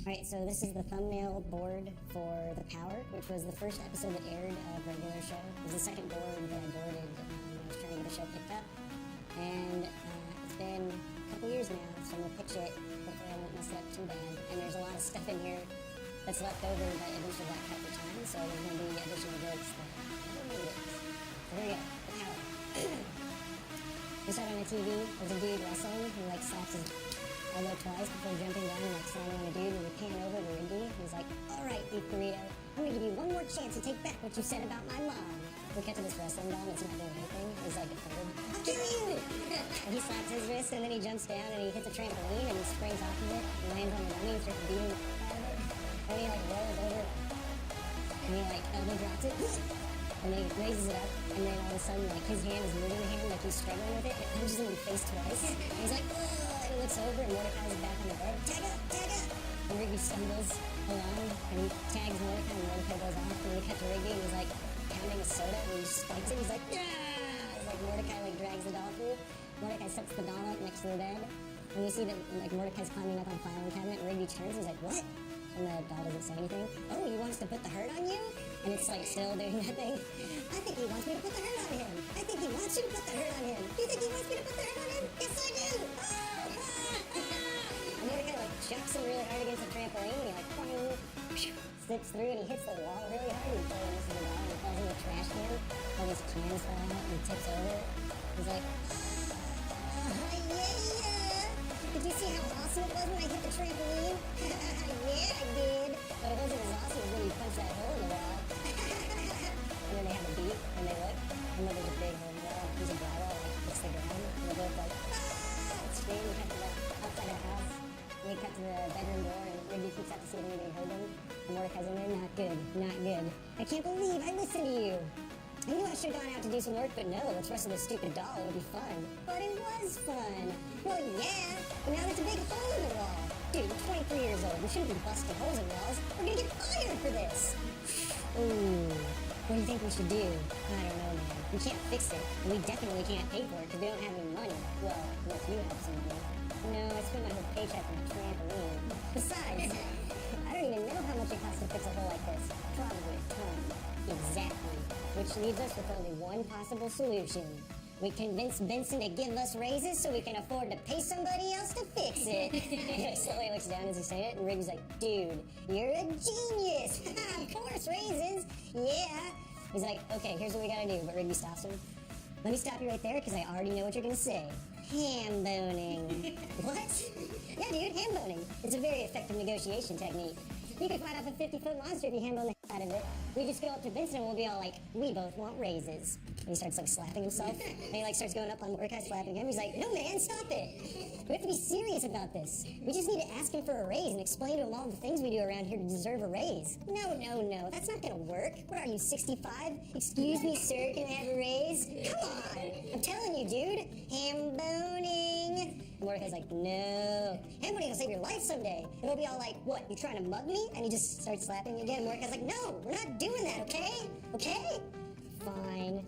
Alright, so this is the thumbnail board for The Power, which was the first episode that aired of a regular show. It was the second board that I boarded when I was trying to get the show picked up. And it's been a couple years now, so I'm going to pitch it. Hopefully I won't mess it up too bad. And there's a lot of stuff in here that's left over that eventually got cut for time, so there's going to be additional jokes that I don't know what it is. So here we go, The Power. We start on the TV, there's a dude wrestling, he like slaps his elbow twice before jumping down and like slamming on a dude, and we pan over to Rigby. He's like, alright, beef burrito, I'm gonna give you one more chance to take back what you said about my mom. We cut to this wrestling doll that's not doing anything. He's like, I'll kill you! And he slaps his wrist, and then he jumps down and he hits a trampoline and he springs off of it and lands on the dummy and starts beating the out of it. And he like rolls over and he like elbow drops it. And then he raises it up, and then all of a sudden, like, his hand is moving the hand like he's struggling with it. It punches him in the face twice. And he's like, oh, and he looks over, and Mordecai is back on the bed. Tag up, tag up! And Rigby stumbles along, and he tags Mordecai, and Mordecai goes off, and we cut to Rigby, and he's like pounding a soda, and he spikes it. He's like, yeah! He's like, Mordecai like drags the doll through. Mordecai sets the doll up next to the bed, and we see that like Mordecai's climbing up on the filing cabinet, and Rigby turns, and he's like, what? And the doll doesn't say anything. Oh, he wants to put the hurt on you? And it's like still doing nothing. I think he wants me to put the hurt on him. I think he wants you to put the hurt on him. Do you think he wants me to put the hurt on him? Yes, I do. And Mordecai like chucks him really hard against the trampoline, and he like boing, slips through, and he hits the wall really hard. And he totally misses the ball, and he falls in the trash can. All these cans fall out, and he tips over. He's like, yeah. Did you see how awesome it was when I hit the trampoline? Yeah, I did. But it wasn't as awesome as when you punched that hole in the wall. And then they have a beat, and they look, and then there's a big hole in the wall, and there's a drywall, like, hits the ground, and they're both like, scream. We cut to the outside of the house, and we cut to the bedroom door, and Rigby peeks out to see if anybody heard them. And Mordecai's in there, not good, not good. I can't believe I listened to you. I knew I should have gone out to do some work, but no, let's wrestle this stupid doll, it'll be fun. But it was fun. Well, yeah, but now there's a big hole in the wall. Dude, we're 23 years old, we shouldn't be busting holes in walls. We're gonna get fired for this. Ooh, what do you think we should do? I don't know, man. We can't fix it, and we definitely can't pay for it because we don't have any money. Well, unless you have some money. No, I spent my whole paycheck on a trampoline. Besides, I don't even know how much it costs to fix a hole like this. Probably a ton. Exactly. Which leaves us with only one possible solution. We convince Benson to give us raises so we can afford to pay somebody else to fix it. He slowly looks down as he says it, and Rigby's like, dude, you're a genius. Of course, raises. Yeah. He's like, okay, here's what we gotta do. But Rigby stops him. Let me stop you right there, because I already know what you're gonna say. Ham boning. What? Yeah, dude, ham boning. It's a very effective negotiation technique. You could fight off a 50-foot monster if you ham bone the out of it. We just go up to Vincent and we'll be all like, we both want raises. And he starts like slapping himself. And he like starts going up on Mordecai, slapping him. He's like, no man, stop it. We have to be serious about this. We just need to ask him for a raise and explain to him all the things we do around here to deserve a raise. No, that's not gonna work. What are you, 65? Excuse me, sir, can I have a raise? Come on, I'm telling you, dude. Ham boning. Mordecai's like, no. Ham boning will save your life someday. And we'll be all like, what, you trying to mug me? And he just starts slapping me again. And Mordecai's like, no, we're not doing that, okay? Okay? Fine.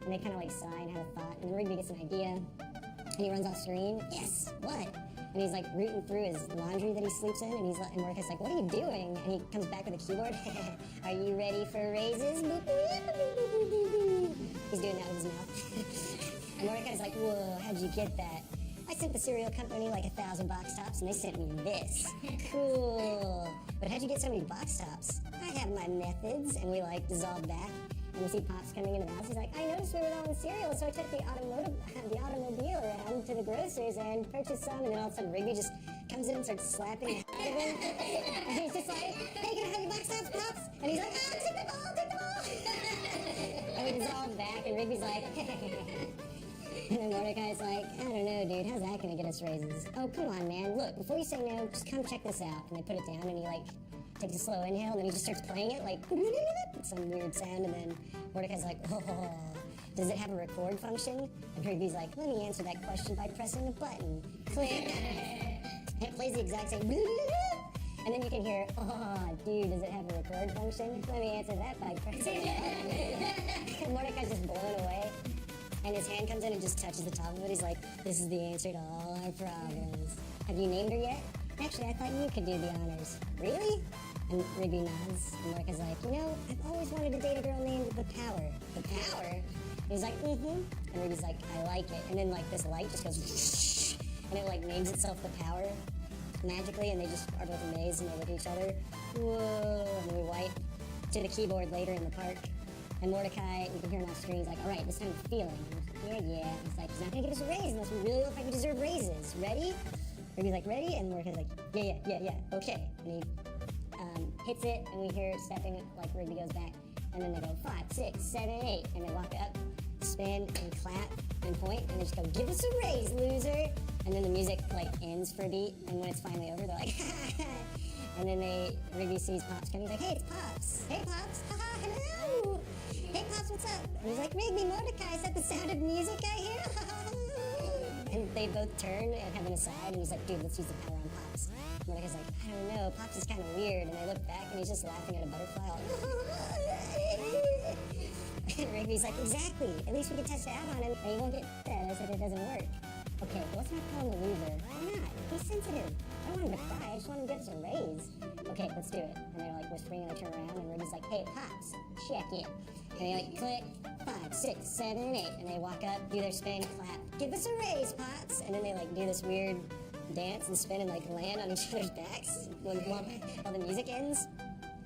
And they kind of like sigh and have a thought. And then Rigby gets an idea. And he runs off screen. Yes, what? And he's like rooting through his laundry that he sleeps in. And and Mordecai's like, what are you doing? And he comes back with a keyboard. Are you ready for raises? He's doing that with his mouth. And Mordecai's like, whoa, how'd you get that? I sent the cereal company like 1,000 box tops, and they sent me this. Cool. But how'd you get so many box tops? I have my methods. And we like dissolve back, and we see Pops coming into the house. He's like, I noticed we were low on cereal, so I took the automobile around to the grocers and purchased some. And then all of a sudden, Rigby just comes in and starts slapping the out of him. And he's just like, hey, can I have your box tops, Pops? And he's like, oh, take the ball, take the ball. And we dissolve back, and Rigby's like, and then Mordecai's like, I don't know, dude, how's that gonna get us raises? Oh, come on, man, look, before you say no, just come check this out. And they put it down, and he, like, takes a slow inhale, and then he just starts playing it, like, some weird sound, and then Mordecai's like, oh, does it have a record function? And Rigby's like, let me answer that question by pressing a button. Click. And it plays the exact same, and then you can hear, oh, dude, does it have a record function? Let me answer that by pressing a button. And Mordecai's just blown away. And his hand comes in and just touches the top of it. He's like, this is the answer to all our problems. Have you named her yet? Actually, I thought you could do the honors. Really? And Rigby nods, and Mordecai's like, you know, I've always wanted to date a girl named The Power. The Power? And he's like, mm-hmm. And Rigby's like, I like it. And then, like, this light just goes, and it, like, names itself The Power magically, and they just are both amazed, and they look at each other. Whoa. And then we wipe to the keyboard later in the park. And Mordecai, we can hear him off screen, he's like, all right, this time you're feeling. Yeah. He's like, he's not gonna give us a raise unless we really look like we deserve raises. Ready? Rigby's like, ready? And Mordecai's like, yeah, okay. And he hits it, and we hear it stepping, like Rigby goes back. And then they go 5, 6, 7, 8, and they walk up, spin, and clap, and point, and they just go, give us a raise, loser. And then the music, like, ends for a beat, and when it's finally over, they're like, and then Rigby sees Pops coming, he's like, hey, it's Pops. Hey, Pops. Hello. Hey, Pops, what's up? And he's like, Rigby, Mordecai, is that the sound of music I hear? And they both turn and have an aside, and he's like, dude, let's use the power on Pops. Mordecai's like, I don't know, Pops is kind of weird. And they look back, and he's just laughing at a butterfly. And Rigby's like, exactly. At least we can test it out on him, and he won't get mad if it doesn't work. Okay, but let's not call him a loser. Why not? He's sensitive. I don't want him to cry. I just want him to get us a raise. Okay, let's do it. And they're like whispering, and they turn around, and Rigby's like, hey, Pops, check in. And they like click, 5, 6, 7, 8. And they walk up, do their spin, clap, give us a raise, Pops. And then they like do this weird dance and spin and like land on each other's backs while the music ends.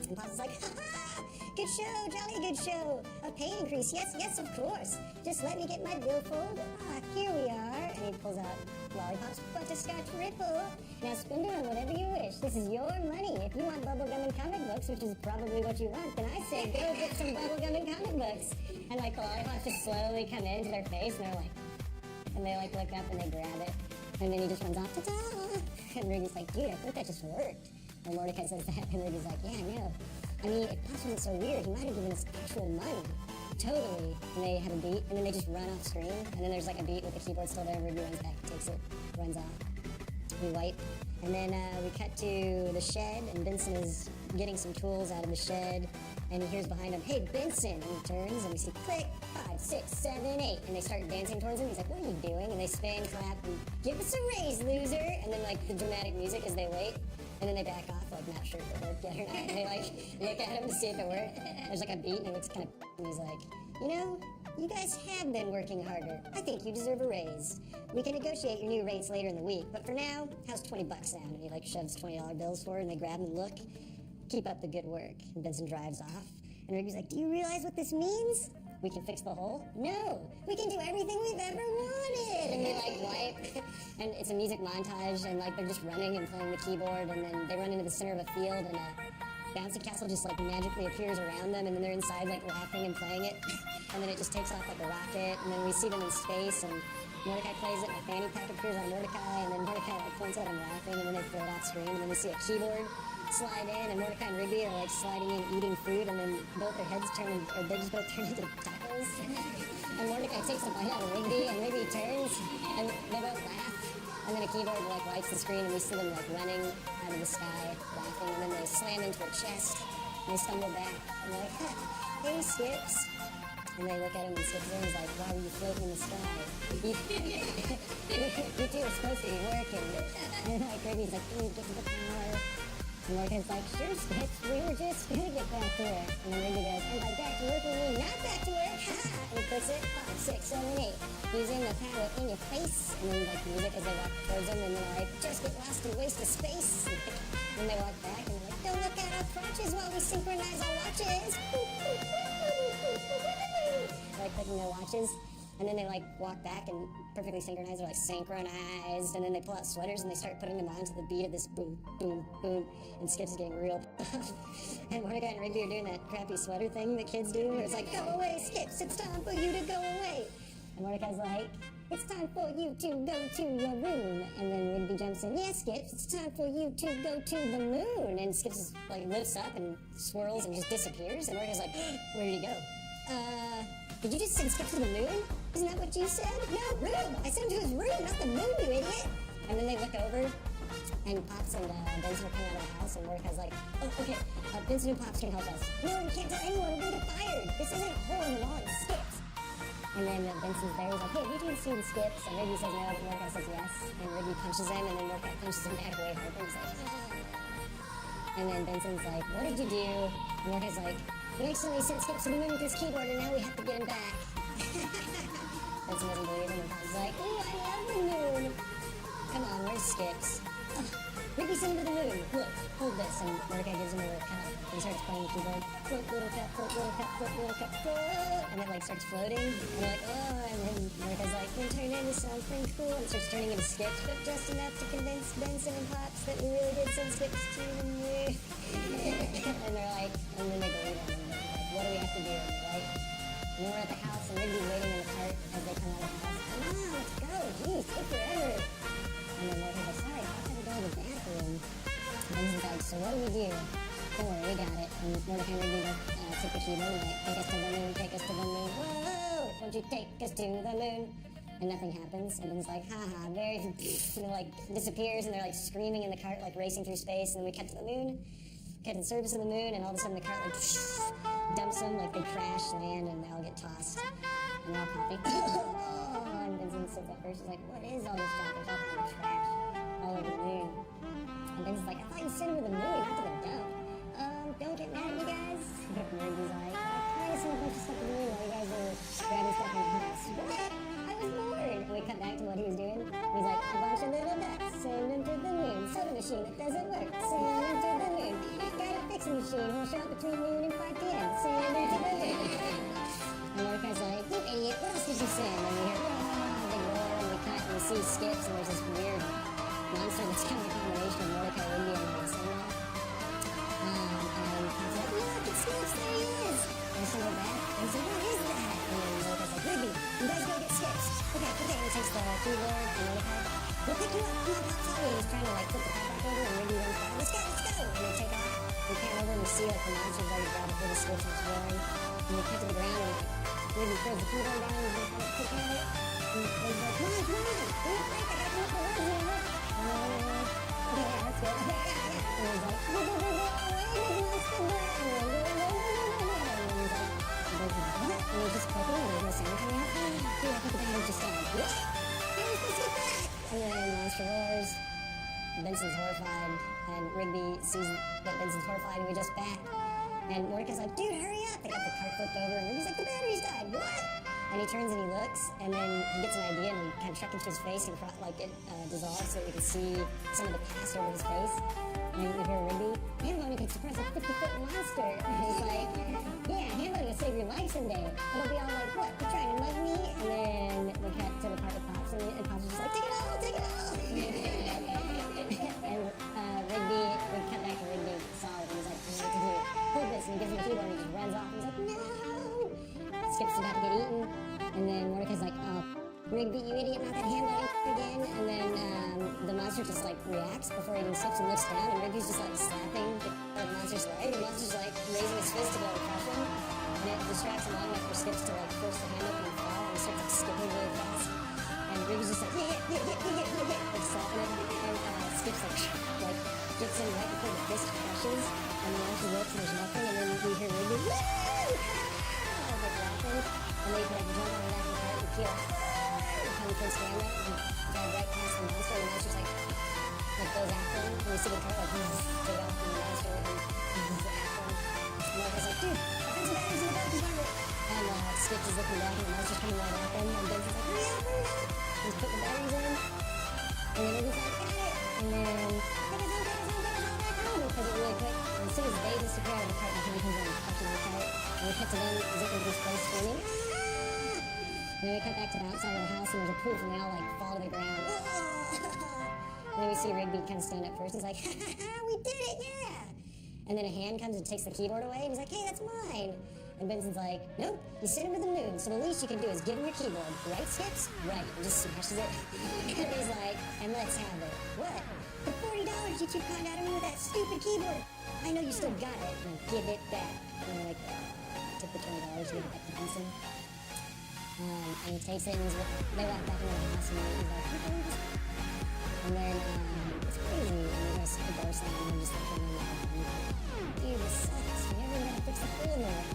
And Pops is like, ha-ha, good show, jolly good show. A pay increase, yes, of course. Just let me get my billfold. Here we are. And he pulls out lollipops, butterscotch ripple. Now spend it on whatever you wish. This is your money. If you want bubblegum and comic books, which is probably what you want, then I say go get some bubblegum and comic books. And like the lollipops just slowly come into their face, and they're like, and they like look up and they grab it. And then he just runs off, ta-ta! And Rigby's like, dude, I think that just worked. And Mordecai says that, and Rigby's like, yeah, I know. I mean, if Pops wasn't so weird, he might have given us actual money. Totally. And they have a beat, and then they just run off screen. And then there's like a beat with the keyboard still there, and Rigby runs back, takes it, runs off. We wipe. And then we cut to the shed, and Benson is getting some tools out of the shed. And he hears behind him, hey, Benson! And he turns, and we see click, 5, 6, 7, 8. And they start dancing towards him. He's like, what are you doing? And they spin, clap, and give us a raise, loser! And then like the dramatic music as they wait. And then they back off, like not sure if it worked yet or not. And they like look at him to see if it worked. There's like a beat, and it looks kind of, and he's like, you know, you guys have been working harder. I think you deserve a raise. We can negotiate your new rates later in the week, but for now, how's $20 sound? And he like shoves $20 bills forward, and they grab and look. Keep up the good work. And Benson drives off. And Rigby's like, do you realize what this means? We can fix the hole? No! We can do everything we've ever wanted! And they like wipe, and it's a music montage, and like they're just running and playing the keyboard, and then they run into the center of a field, and a bouncy castle just like magically appears around them, and then they're inside like laughing and playing it, and then it just takes off like a rocket, and then we see them in space, and Mordecai plays it, and a fanny pack appears on Mordecai, and then Mordecai like points at him laughing, and then they throw it off screen, and then we see a keyboard slide in, and Mordecai and Rigby are like sliding in, eating food, and then both their heads turn, or they just both turn into tacos. And Mordecai takes a bite out of Rigby, and Rigby turns, and they both laugh. And then a keyboard like wipes the screen, and we see them like running out of the sky, laughing, and then they slam into a chest, and they stumble back, and they're like, hey, Skips. And they look at him, and Skips is like, why were you floating in the sky? You two are supposed to be working. And like Rigby's like, get to the power. And Mordecai's like, sure, Skips, we were just gonna get back to work. And then Rigby goes, and by back to work, we mean not back to work, ha-ha! And he clicks it, 5, 6, 7, 8. Using the power in your face. And then like music as they walk towards him, and they're like, just get lost and waste of space. And then they walk back, and they're like, don't look at our crotches while we synchronize our watches. They're like clicking their watches. And then they like walk back and perfectly synchronized, they're like synchronized, and then they pull out sweaters and they start putting them on to the beat of this boom, boom, boom, and Skips is getting real and Mordecai and Rigby are doing that crappy sweater thing that kids do, where it's like, go away, Skips, it's time for you to go away. And Mordecai's like, it's time for you to go to your room. And then Rigby jumps in, yeah, Skips, it's time for you to go to the moon. And Skips like lifts up and swirls and just disappears, and Mordecai's like, where did he go? Did you just send Skips to the moon? Isn't that what you said? No, room! I sent him to his room, not the moon, you idiot! And then they look over, and Pops and Benson are coming out of the house, and Mordecai's like, oh, okay, Benson and Pops can help us. No, we can't tell anyone, we're gonna get fired! This isn't a hole in the wall, it's Skips! And then Benson's there, he's like, hey, have you seen the skips? And Rigby says no, but Mordecai says yes. And Rigby punches him, and then Mordecai punches him back way harder. He's like, and then Benson's like, what did you do? And Mordecai's like, we accidentally sent skips to the moon with this keyboard, and now we have to get him back. Benson doesn't believe him, and Tom's like, ooh, I love the moon. Come on, where's skips? Rigby sent him to the moon. Look, hold this. And Mordecai gives him a little cup. And he starts playing the keyboard. Float, little cup, float, little cup, float, little cup, float. And it like starts floating. And they're like, oh, and then Mordecai's like, we're turning into something cool. And it starts turning into skips, but just enough to convince Benson and Pops that we really did send skips to the moon. And they're like, and then they believe him. And they're like, what do we have to do? And they're like, and then we're at the house, and Rigby's waiting in the cart as they come out of the house. Come on, let's go. Jeez, take forever. And then Mordecai's like, sorry, I have to go to the bathroom. And Benson's like, so what do we do? Don't worry, we got it. And Mordecai and Rigby took the keyboard and like, take us to the moon, take us to the moon. Whoa, won't you take us to the moon? And nothing happens. And Benson's like, haha, very, and it like disappears, and they're like screaming in the cart, like racing through space. And then we cut to the moon, cut to the surface of the moon, and all of a sudden the cart like dumps them, like they crash, land, and they all get tossed. And they're all coughing. And Benson sits up first, he's like, what is all this stuff? There's all kind of trash all over the moon. And Benson's like, I thought you sent him to the moon, not to the dump. Don't get mad at me, guys. And Rigby's like, I kind of sent a bunch of stuff to the moon while you guys were grabbing stuff in the house. What? I was bored. And we cut back to what he was doing. He's like, a bunch of little ducks, send them to the moon. Soda machine that doesn't work, send them to the moon. Got a fixing machine, will show up between noon and 5 p.m. Send them to the moon. And Mordecai's like, you idiot, what else did you send? And we hear, big roar, and we cut, and we see skips, and there's this weird monster that's kind of a combination of Mordecai, Rigby, and Sandman. And he's like, look, it's Skips, there he is! And so we're back, and he's like, what is that? And then Mordecai's like, Rigby, you guys go get Skips. Okay, and he takes the keyboard, and Mordecai, we'll pick you up, come on, Pop, and he's trying to like flip the cart back over, and Rigby runs back, let's go! And they take off, we pan over, and we see like the monster's already grabbed a bit of Skips and it's roaring, and we cut to the ground, and Rigby throws the keyboard down, and he's like, pick at it, and he's like, come on, give me a break, I gotta come up with words now. Yeah, let's go. And he's like, go away, let's go. And he's just clicking, and there's no sound coming out. Dude, I think the battery just died. What? How are we supposed to get back? And then the monster roars. Benson's horrified, and Rigby sees that Benson's horrified, and we're just back. And Mordecai's like, dude, hurry up! They got the cart flipped over, and Rigby's like, the battery's died. What? And he turns and he looks, and then he gets an idea, and we kind of chuck into his face, and like it dissolves so that we can see some of the past over his face. And we hear Rigby, Hambone can suppress a 50-foot monster. And he's like, yeah, Hambone will save your life someday. It'll be all like, what, you're trying to mug me? And then we cut to the part with Pops, and Pops is just like, take it all, take it all! And Rigby, we cut back to Rigby solid, and he's like, I know what to do. Hold this, and he gives him the keyboard, and he just runs off, and he's like, no! Skip's about to get eaten, and then Mordecai's like, oh, Rigby, you idiot, not that Hambone again. And then the monster just like reacts before he even steps and looks down, and Rigby's just like slapping the monster's leg. The monster's like raising his fist to go and crush him, and it distracts him long enough for Skips to like force the hand open and fall, and he starts like skipping really fast. And Rigby's just like, like slapping him, and Skips like gets him right before the fist crushes, and the monster looks and there's nothing, and then we hear Rigby, woo! Like laughing, and they like jump on the back of the cart and peel. And Prince Gambit and drive right past the monster, and the monster's like goes after him, and we see the cart like take off from the monster and after him. And Mordecai's like, dude, offensive batteries in the back compartment. And Skips is looking back, and the monster's coming right at him, and Benson's like, hurry up, hurry up! He's putting the batteries in, and then Rigby's like, got it! And then, get us on back home! Because it really quick, and as soon as they disappear out of the cart, the hand comes in and touches the cart, and we cut to them zipping through space screaming, and then we cut back to the outside of the house, and there's a poof, and they all like fall to the ground. And then we see Rigby kind of stand up first. He's like, we did it, yeah! And then a hand comes and takes the keyboard away, and he's like, hey, that's mine! And Benson's like, nope, you sent him to the moon, so the least you can do is give him your keyboard. Right, Skips? Right. And just smashes it. And he's like, and let's have it. What? The $40 you two conned out of me with that stupid keyboard! I know you still got it, and give it back. And we're like, took the $20, give it back to Benson. And he takes it, and they walk back into the house, and he's like, and then it's crazy, and they go the door slam, and they're just looking at him, dude, this sucks, you never know how to fix the hole in the wall.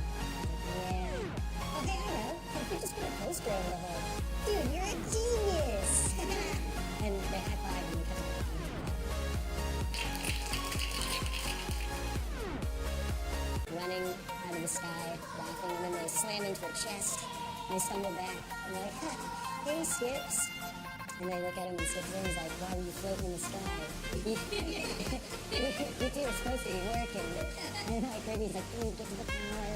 Yeah. Oh, hey, I know. You just put a poster over the hole. Dude, you're a genius! And they high-five and come running out of the sky, laughing, and then they slam into her chest, and they stumble back, and they're like, hey, Skips. And they look at him and Skips and he's like, why were you floating in the sky? You two are supposed to be working. And like Rigby's like, get to the power.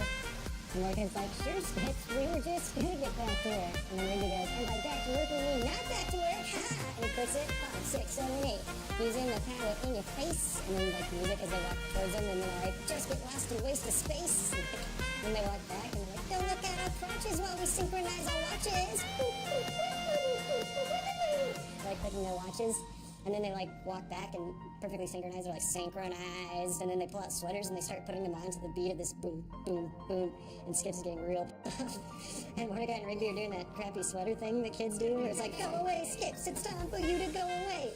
And Morgan's like, sure, Skips, we were just gonna get back to work. And then Rigby goes, and by back to work, we mean not back to work. And he clicks it, 5, 6, 7, 8. Using the power in your face. And then like music as they walk towards him, and they're like, just get lost and waste of space. And they walk back and they're like, don't look at our crotches while we synchronize our watches. Like clicking their watches, and then they like walk back and perfectly synchronized. They're like synchronized, and then they pull out sweaters and they start putting them on to the beat of this boom, boom, boom. And Skips is getting real. And Mordecai and Rigby are doing that crappy sweater thing that kids do, where it's like, go away, Skips, it's time for you to go away.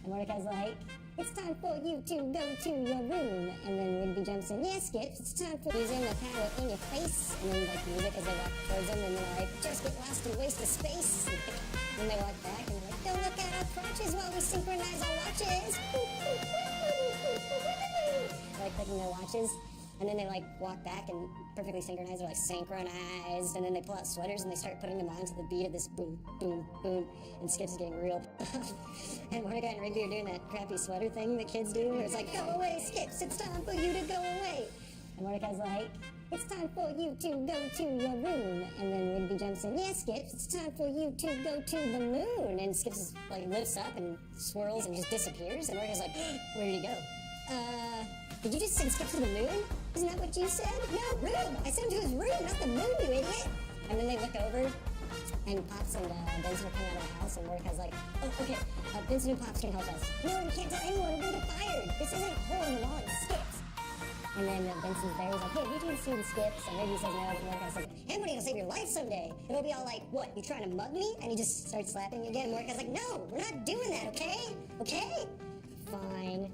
And Mordecai's like, it's time for you to go to your room. And then Rigby jumps in, yeah, Skips, it's time for using the power in your face. And then like music as they walk towards them, and they're like, just get lost and waste of space. And they walk back and they're like, don't look at our crotches while we synchronize our watches. Like clicking their watches. And then they like walk back and perfectly synchronized. They're like synchronized. And then they pull out sweaters and they start putting them on to the beat of this boom, boom, boom. And Skips is getting real. And Mordecai and Rigby are doing that crappy sweater thing that kids do, where it's like, go away, Skips, it's time for you to go away. And Mordecai's like, it's time for you to go to your room. And then Rigby jumps in, yeah, Skips, it's time for you to go to the moon. And Skips is, like lifts up and swirls and just disappears. And Mordecai's like, where did he go? Did you just send Skips to the moon? Isn't that what you said? No, room! I sent him to his room, not the moon, you idiot! And then they look over, and Pops and Benson are coming out of the house, and Mordecai's like, oh, okay, Benson and Pops can help us. No, you can't tell anyone, we're gonna get fired! This isn't a hole in the wall, it's Skips! And then Benson's there, he's like, hey, did you see the Skips? And Rigby says no, and Mordecai says, hey, buddy, I'll save your life someday. And he'll be all like, what, you trying to mug me? And he just starts slapping me again, and Mordecai's like, no, we're not doing that, okay? Okay? Fine.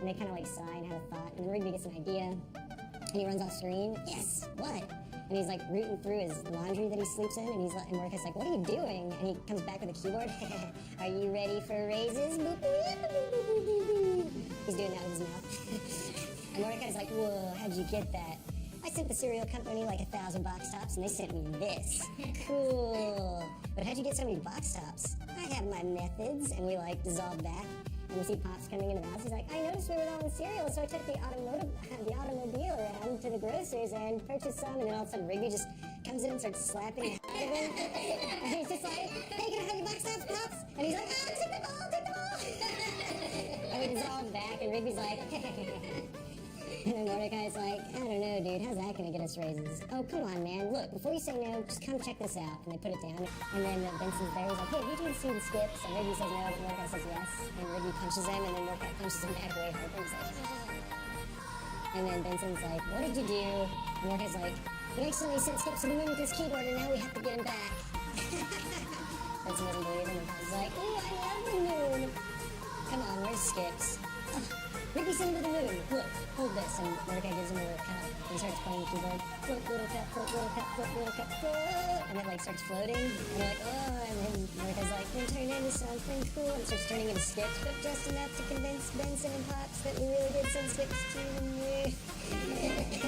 And they kind of like sigh and have a thought, and then Rigby gets an idea, and he runs off screen. Yes, what? And he's like rooting through his laundry that he sleeps in, and and Mordecai's like, what are you doing? And he comes back with a keyboard. Are you ready for raises? He's doing that with his mouth. And Mordecai's like, whoa, how'd you get that? I sent the cereal company like 1,000 box tops, and they sent me this. Cool. But how'd you get so many box tops? I have my methods. And we like dissolve back. And we see Pops coming into the house. He's like, I noticed we were all in cereal, so I took the automobile around to the grocers and purchased some. And then all of a sudden, Rigby just comes in and starts slapping the out of him. And he's just like, hey, can I have your box tops, Pops? And he's like, take the ball, take the ball. And we dissolve back, and Rigby's like, and then Mordecai's like, I don't know, dude, how's that gonna get us raises? Oh, come on, man, look, before you say no, just come check this out. And they put it down, and then Benson's there, he's like, hey, did you see the Skips? And Rigby says no, and Mordecai says yes, and Rigby punches him, and then Mordecai punches him back way hard, and he's like, ah. And then Benson's like, what did you do? And Mordecai's like, we accidentally sent Skips to the moon with his keyboard, and now we have to get him back. Benson doesn't believe him, and Benson's like, ooh, I love the moon. Come on, where's Skips? Rigby sent him to the moon. Look, hold this. And Mordecai gives him a little cup. And he starts playing the keyboard. Float, little cup, float, little cup, float, little cup, float. And it like starts floating. And they're like, oh. And then Mordecai's like, then turn into something cool. And starts turning into Skips, but just enough to convince Benson and Pops that we really did send Skips to the moon.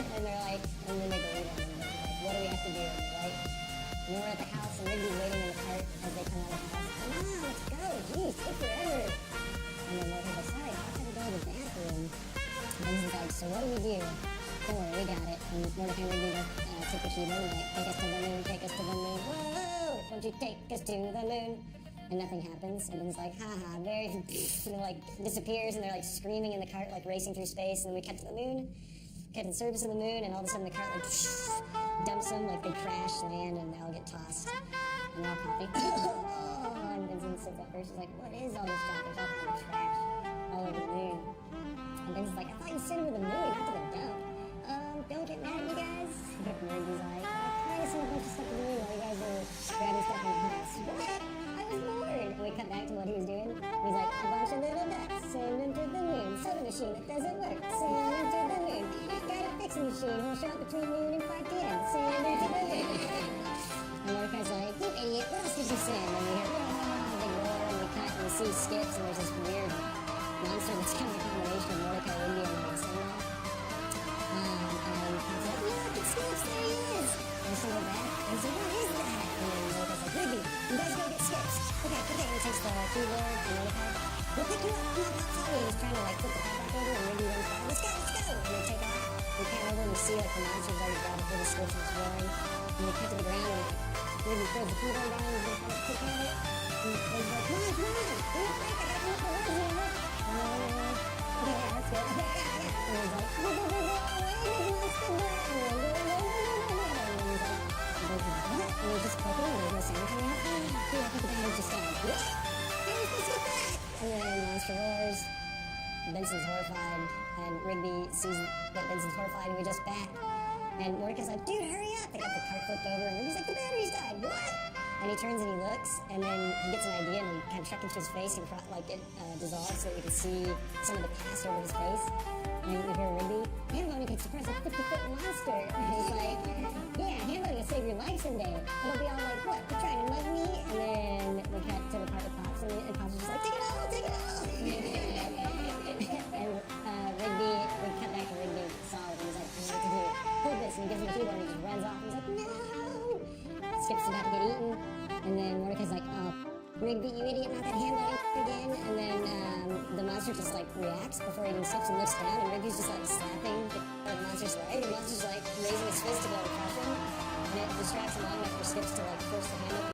And they're like, and then they believe him. And they're like, what do we have to do? And they're like, and we're at the house, and Rigby's waiting in the cart as they come out of the house. Come on, let's go. Jeez, take forever. And then Mordecai's like, sorry, I'll have to go to the bathroom. And he's like, so what do we do? Don't worry, we got it. And Mordecai and Rigby take the keyboard and like, take us to the moon, take us to the moon. Whoa, don't you take us to the moon. And nothing happens. And then he's like, haha, very, and it like disappears, and they're like screaming in the cart, like racing through space. And then we cut to the moon, cut to the surface of the moon, and all of a sudden the cart like dumps them, like they crash, land, and they all get tossed. And they're all coughing. And Benson sits up first, he's like, what is all this stuff? There's all kind of trash all over the moon. And Benson's like, I thought you sent him to the moon, not to the dump. Don't get mad at me, guys. And Rigby's like, I kind of sent a bunch of stuff to the moon while you guys were grabbing stuff in the house. What? I was bored. And we cut back to what he was doing. He's like, a bunch of little ducks, send them to the moon. Soda machine that doesn't work, send them to the moon. Got a fixing machine, will show up between noon and 5 p.m. Send them to the moon. And Mordecai's like, you idiot, what else did you send? And we hear, oh, big roar, and we cut and we see Skips, and there's this weird monster that's kind of a combination of Mordecai, Rigby, and like a Sandlot. And he's like, look, it's Skips, there he is! And so we're back, and he's like, what is that? And then Mordecai's like, Rigby, you guys go get Skips. Okay, and he takes the keyboard, and Mordecai, we'll pick you up, come on, sorry. He's trying to like flip the car back over, and Rigby runs by, let's go! And they take off. We pan over and we see like the monster's already grabbed for the Skips and it's roaring. And we cut to the ground and Rigby throws the keyboard down and he's gonna try to pick at it. And he's like, come on, do not break, I gotta come up the woods, you know? Okay, yeah, that's good. Okay, yeah. And he's like, go, away, there's a monster there. And we're like, no. And he's like, what? And he's just clicking and there's no sound coming out. Dude, I think the guy was just died. What? How are we supposed to get back? And then the monster roars. Benson's horrified, and Rigby sees that Benson's horrified, and we just back. And Mordecai's like, dude, hurry up! They got the car flipped over, and Rigby's like, the battery's died, what? And he turns and he looks, and then he gets an idea, and we kind of chuck into his face, and like it dissolves so that we can see some of the past over his face. And we hear Rigby, Hambone can suppress a 50-foot monster. And he's like, yeah, Hambone can save your life someday. It'll be all like, what, you're trying to mug me? And then we cut to the part with Pops, and Pops is just like, take it all, take it all! And Rigby, we cut back to Rigby solid, and he's like, I know what to do. Hold this, and he gives him the keyboard, and he just runs off, and he's like, no! Skip's about to get eaten, and then Mordecai's like, oh, Rigby, you idiot, not that Hambone again. And then the monster just like reacts before he even steps and looks down, and Rigby's just like slapping the monster's leg, and the monster's like raising his fist to go to crush him, and it distracts him long enough for Skips to like force the hand up